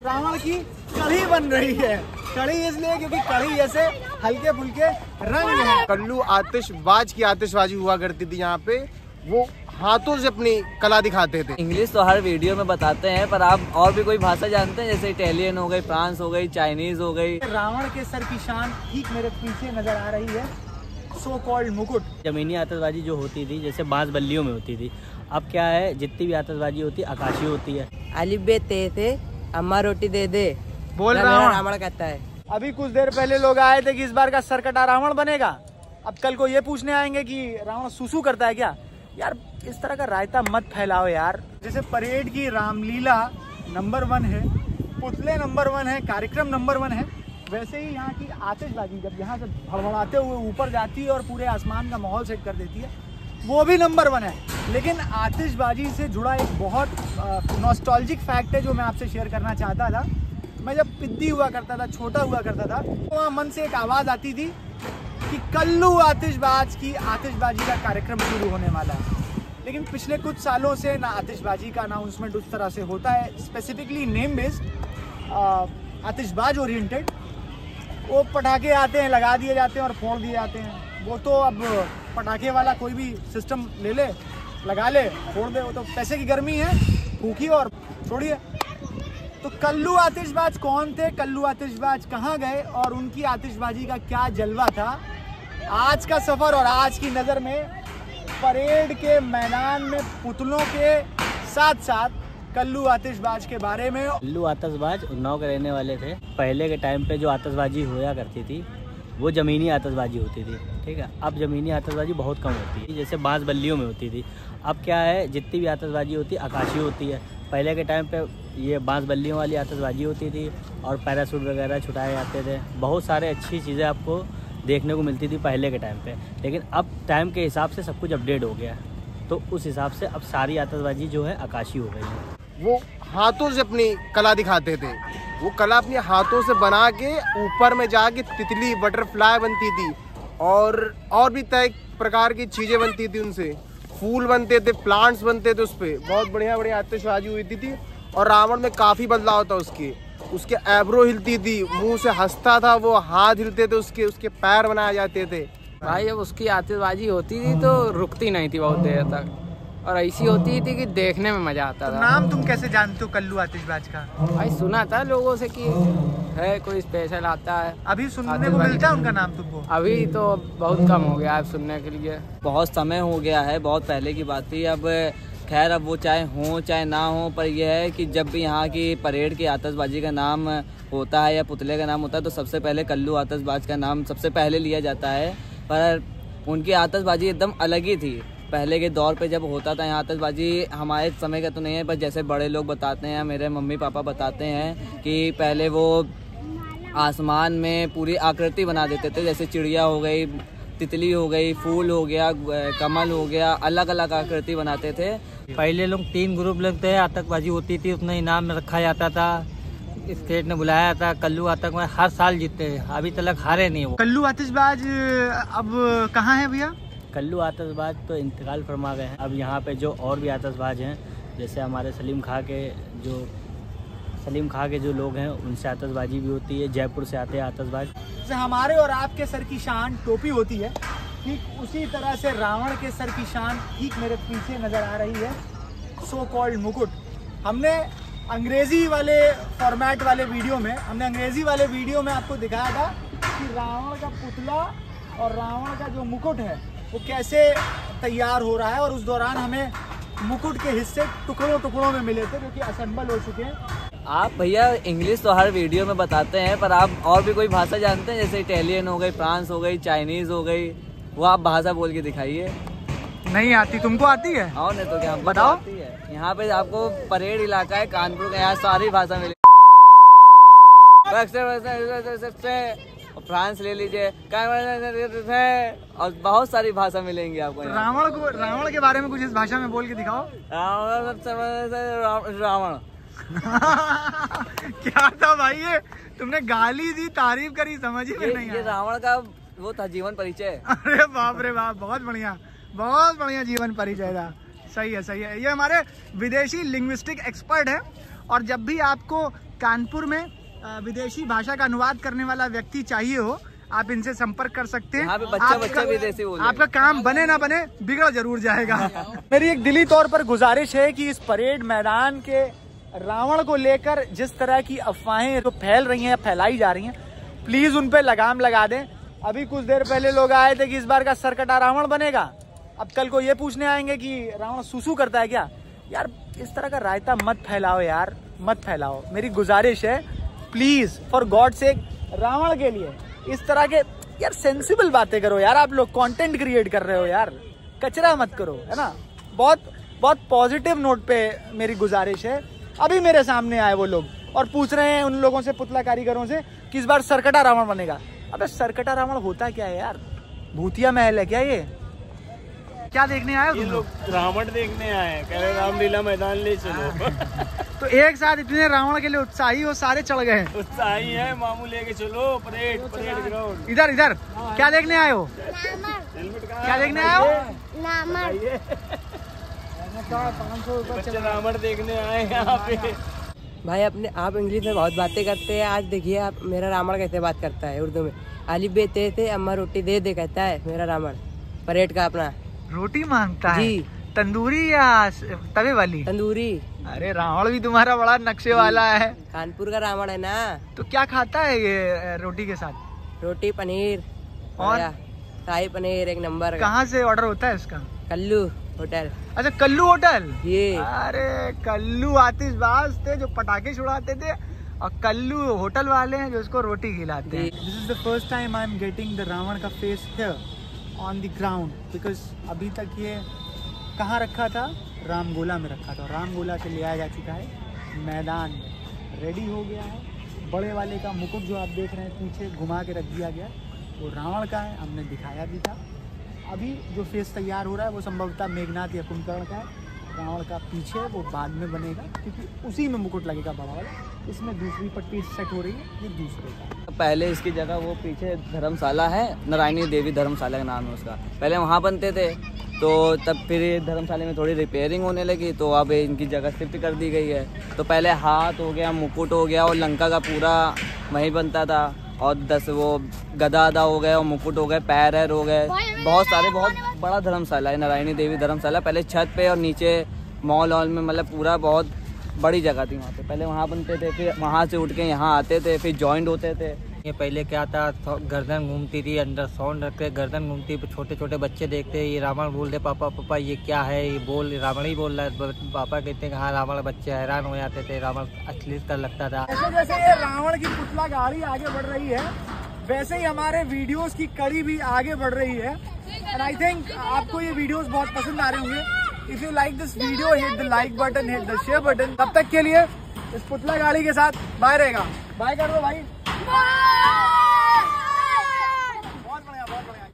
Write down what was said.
रावण की कढ़ी बन रही है। कढ़ी इसलिए क्योंकि कढ़ी जैसे हल्के फुल्के रंग है। कल्लू आतिशबाज की आतिशबाजी हुआ करती थी यहाँ पे, वो हाथों से अपनी कला दिखाते थे। इंग्लिश तो हर वीडियो में बताते हैं, पर आप और भी कोई भाषा जानते हैं? जैसे इटालियन हो गई, फ्रांस हो गई, चाइनीज हो गई। रावण के सर की शान ठीक मेरे पीछे नजर आ रही है, सो कॉल्ड मुकुट। जमीनी आतिशबाजी जो होती थी जैसे बांस बल्लियों में होती थी, अब क्या है जितनी भी आतिशबाजी होती है आकाशीय होती है। अली बे ते थे अम्मा रोटी दे दे बोल रावण कहता है। अभी कुछ देर पहले लोग आए थे कि इस बार का सरकटा रावण बनेगा, अब कल को ये पूछने आएंगे कि रावण सुसु करता है क्या। यार इस तरह का रायता मत फैलाओ यार। जैसे परेड की रामलीला नंबर 1 है, पुतले नंबर 1 है, कार्यक्रम नंबर 1 है, वैसे ही यहाँ की आतिशबाजी जब यहाँ से भड़बड़ाते हुए ऊपर जाती है और पूरे आसमान का माहौल सेट कर देती है, वो भी नंबर 1 है। लेकिन आतिशबाजी से जुड़ा एक बहुत नॉस्टैल्जिक फैक्ट है जो मैं आपसे शेयर करना चाहता था। मैं जब पिद्दी हुआ करता था, छोटा हुआ करता था, तो वहाँ मन से एक आवाज़ आती थी कि कल्लू आतिशबाज की आतिशबाजी का कार्यक्रम शुरू होने वाला है। लेकिन पिछले कुछ सालों से ना आतिशबाजी का अनाउंसमेंट उस तरह से होता है, स्पेसिफिकली नेम बेस्ड आतिशबाज ओरिएंटेड। वो पटाखे आते हैं, लगा दिए जाते हैं और फोड़ दिए जाते हैं। वो तो अब पटाखे वाला कोई भी सिस्टम ले ले, लगा ले, फोड़ दे, वो तो पैसे की गर्मी है, फूकिए और छोड़िए। तो कल्लू आतिशबाज कौन थे, कल्लू आतिशबाज कहाँ गए और उनकी आतिशबाजी का क्या जलवा था, आज का सफर और आज की नज़र में परेड के मैदान में पुतलों के साथ साथ कल्लू आतिशबाज के बारे में। कल्लू आतिशबाज उन्नाव के रहने वाले थे। पहले के टाइम पे जो आतिशबाजी होया करती थी वो ज़मीनी आतिशबाजी होती थी, ठीक है। अब ज़मीनी आतिशबाजी बहुत कम होती है, जैसे बांस बल्लियों में होती थी। अब क्या है जितनी भी आतिशबाजी होती है आकाशीय होती है। पहले के टाइम पे ये बांस बल्लियों वाली आतिशबाजी होती थी और पैराशूट वगैरह छुटाए जाते थे। बहुत सारे अच्छी चीज़ें आपको देखने को मिलती थी पहले के टाइम पे। लेकिन अब टाइम के हिसाब से सब कुछ अपडेट हो गया है, तो उस हिसाब से अब सारी आतिशबाजी जो है आकाशीय हो गई है। वो हाथों से अपनी कला दिखाते थे, वो कला अपने हाथों से बना के ऊपर में जाके तितली, बटरफ्लाई बनती थी और भी कई प्रकार की चीज़ें बनती थी उनसे। फूल बनते थे, प्लांट्स बनते थे, उस पर बहुत बढ़िया बढ़िया आतिशबाजी हुई थी। और रावण में काफ़ी बदलाव था उसके एब्रो हिलती थी, मुंह से हंसता था, वो हाथ हिलते थे, उसके पैर बनाए जाते थे। भाई जब उसकी आतिशबाजी होती थी तो रुकती नहीं थी बहुत देर तक, और ऐसी होती थी कि देखने में मजा आता था। नाम तुम कैसे जानते हो कल्लू आतिशबाज का? भाई सुना था लोगों से कि है कोई स्पेशल आता है। अभी सुनने को मिलता है उनका नाम तुमको? अभी तो बहुत कम हो गया है सुनने के लिए, बहुत समय हो गया है, बहुत पहले की बात थी। अब खैर अब वो चाहे हो चाहे ना हो, पर यह है कि जब भी यहाँ की परेड की आतिशबाजी का नाम होता है या पुतले का नाम होता है तो सबसे पहले कल्लू आतिशबाज का नाम सबसे पहले लिया जाता है। पर उनकी आतिशबाजी एकदम अलग ही थी। पहले के दौर पे जब होता था यहाँ आतिशबाजी, हमारे समय का तो नहीं है, पर जैसे बड़े लोग बताते हैं, मेरे मम्मी पापा बताते हैं कि पहले वो आसमान में पूरी आकृति बना देते थे, जैसे चिड़िया हो गई, तितली हो गई, फूल हो गया, कमल हो गया, अलग अलग आकृति बनाते थे। पहले लोग 3 ग्रुप लगते हैं, आतंकबाजी होती थी, उसमें इनाम में रखा जाता था, स्टेट ने बुलाया था। कल्लू आतंकबाज हर साल जीतते हैं, अभी तक हारे नहीं वो। कल्लू आतिशबाज अब कहाँ है भैया? कल्लू आतिशबाज तो इंतकाल फरमा गए हैं। अब यहाँ पे जो और भी आतिशबाज हैं, जैसे हमारे सलीम खां के जो लोग हैं, उनसे आतिशबाजी भी होती है। जयपुर से आते हैं आतिशबाज। जैसे हमारे और आपके सर की शान टोपी होती है, ठीक उसी तरह से रावण के सर की शान ठीक मेरे पीछे नजर आ रही है, सो कॉल्ड मुकुट। हमने अंग्रेजी वाले फॉर्मेट वाले वीडियो में आपको दिखाया था कि रावण का पुतला और रावण का जो मुकुट है वो कैसे तैयार हो रहा है, और उस दौरान हमें मुकुट के हिस्से टुकड़ों में मिले थे जो कि असेंबल हो चुके हैं। आप भैया इंग्लिश तो हर वीडियो में बताते हैं, पर आप और भी कोई भाषा जानते हैं? जैसे इटालियन हो गई, फ्रांस हो गई, चाइनीज हो गई, वो आप भाषा बोल के दिखाइए। नहीं आती? तुमको आती है? हाँ, नहीं तो क्या, बताओ। आती है। यहाँ पे आपको परेड इलाका है कानपुर का, यहाँ सारी भाषा मिलेगी। फ्रांस ले लीजिए, और बहुत सारी भाषा मिलेंगी आपको। रावण के बारे में कुछ इस भाषा में बोल के दिखाओ। रावण क्या था भाई ये? तुमने गाली दी, तारीफ करी, समझ ही नहीं ये रावण का वो था जीवन परिचय। अरे बाप रे बाप, बहुत बढ़िया जीवन परिचय था। सही है। ये हमारे विदेशी लिंग्विस्टिक एक्सपर्ट है, और जब भी आपको कानपुर में विदेशी भाषा का अनुवाद करने वाला व्यक्ति चाहिए हो, आप इनसे संपर्क कर सकते हैं। यहाँ पे बच्चा विदेशी बोल रहे हैं। आपका काम बने ना बने, बिगड़ जरूर जाएगा। मेरी एक दिली तौर पर गुजारिश है कि इस परेड मैदान के रावण को लेकर जिस तरह की अफवाहें जो फैल रही हैं, फैलाई जा रही हैं, प्लीज उन पे लगाम लगा दें। अभी कुछ देर पहले लोग आए थे कि इस बार का सरकटा रावण बनेगा, अब कल को ये पूछने आएंगे कि रावण सुसु करता है क्या। यार इस तरह का रायता मत फैलाओ यार, मत फैलाओ। मेरी गुजारिश है please, for God sake, Ravan के लिए इस तरह के यार सेंसिबल बातें करो यार। आप लोग कंटेंट क्रिएट कर रहे हो यार, कचरा मत करो, है ना। बहुत बहुत पॉजिटिव नोट पे मेरी गुजारिश है। अभी मेरे सामने आए वो लोग और पूछ रहे हैं उन लोगों से, पुतला कारीगरों से, कि इस बार सरकटा रावण बनेगा। अबे सरकटा रावण होता क्या है यार, भूतिया महल है क्या ये? क्या देखने आए हो तुम लोग? रावण देखने आए, कह रहे रामलीला मैदान ले चलो। तो एक साथ इतने रावण के लिए उत्साही हो, सारे चढ़ गए। उत्साही है, मामू लेके चलो, परेड ग्राउंड। इधर इधर क्या देखने आए हो? क्या देखने आए हो? बच्चे रावण देखने आए यहाँ पे। भाई अपने आप इंग्लिश में बहुत बातें करते हैं। आज देखिए आप, मेरा रावण कैसे बात करता है उर्दू में। आलिफ बे ते थे, अम्मा रोटी दे दे कहता है मेरा रावण। परेड का अपना रोटी मांगता है जी। तंदूरी या तवे वाली? तंदूरी। अरे रावण भी तुम्हारा बड़ा नक्शे वाला है। कानपुर का रावण है ना। तो क्या खाता है ये रोटी के साथ? रोटी पनीर और शाही पनीर एक नंबर का। कहाँ से ऑर्डर होता है इसका? कल्लू होटल। अच्छा कल्लू होटल। ये अरे कल्लू आतिशबाज थे जो पटाखे छुड़ाते थे, और कल्लू होटल वाले हैं जो इसको रोटी खिलाते हैं। This is the first time I am getting the Ravan का face here on the ground, because अभी तक ये कहाँ रखा था? रामगोला में रखा था। रामगोला से ले आया जा चुका है मैदान में, रेडी हो गया है। बड़े वाले का मुकुट जो आप देख रहे हैं पीछे घुमा के रख दिया गया, वो रावण का है, हमने दिखाया भी था। अभी जो फेस तैयार हो रहा है वो संभवतः मेघनाथ या कुंभकर्ण का है। रावण का पीछे वो बाद में बनेगा, क्योंकि उसी में मुकुट लगेगा बड़ा वाला। इसमें दूसरी पट्टी सेट हो रही है, ये दूसरे का। पहले इसकी जगह वो पीछे धर्मशाला है, नारायणी देवी धर्मशाला का नाम है उसका। पहले वहाँ बनते थे, तो तब फिर धर्मशाला में थोड़ी रिपेयरिंग होने लगी, तो अब इनकी जगह शिफ्ट कर दी गई है। तो पहले हाथ हो गया, मुकुट हो गया, और लंका का पूरा वहीं बनता था। और 10 वो गदा हो गए, और मुकुट हो गए, पैर हो गए, बहुत सारे, बहुत बड़ा धर्मशाला है नारायणी देवी धर्मशाला। पहले छत पे और नीचे मॉल हॉल में, मतलब पूरा बहुत बड़ी जगह थी वहाँ पे। पहले वहाँ बनते थे, फिर वहाँ से उठ के यहाँ आते थे, फिर जॉइंट होते थे। ये पहले क्या था, गर्दन घूमती थी, अंदर साउंड रखते, गर्दन घूमती, छोटे छोटे बच्चे देखते, ये रावण बोलते, पापा पापा ये क्या है, ये बोल रावण ही बोल रहा है। पापा कहते हैं हाँ रावण, बच्चे हैरान हो जाते थे, रावण असली कर लगता था। जैसे जैसे ये रावण की पुतला गाड़ी आगे बढ़ रही है, वैसे ही हमारे वीडियोस की कड़ी भी आगे बढ़ रही है। एंड आई थिंक आपको ये वीडियोस बहुत पसंद आ रहे होंगे। If you like this video, hit the like button, hit the share button. तब तक के लिए इस पुतला गाड़ी के साथ बाय रहेगा। बाय कर दो भाई।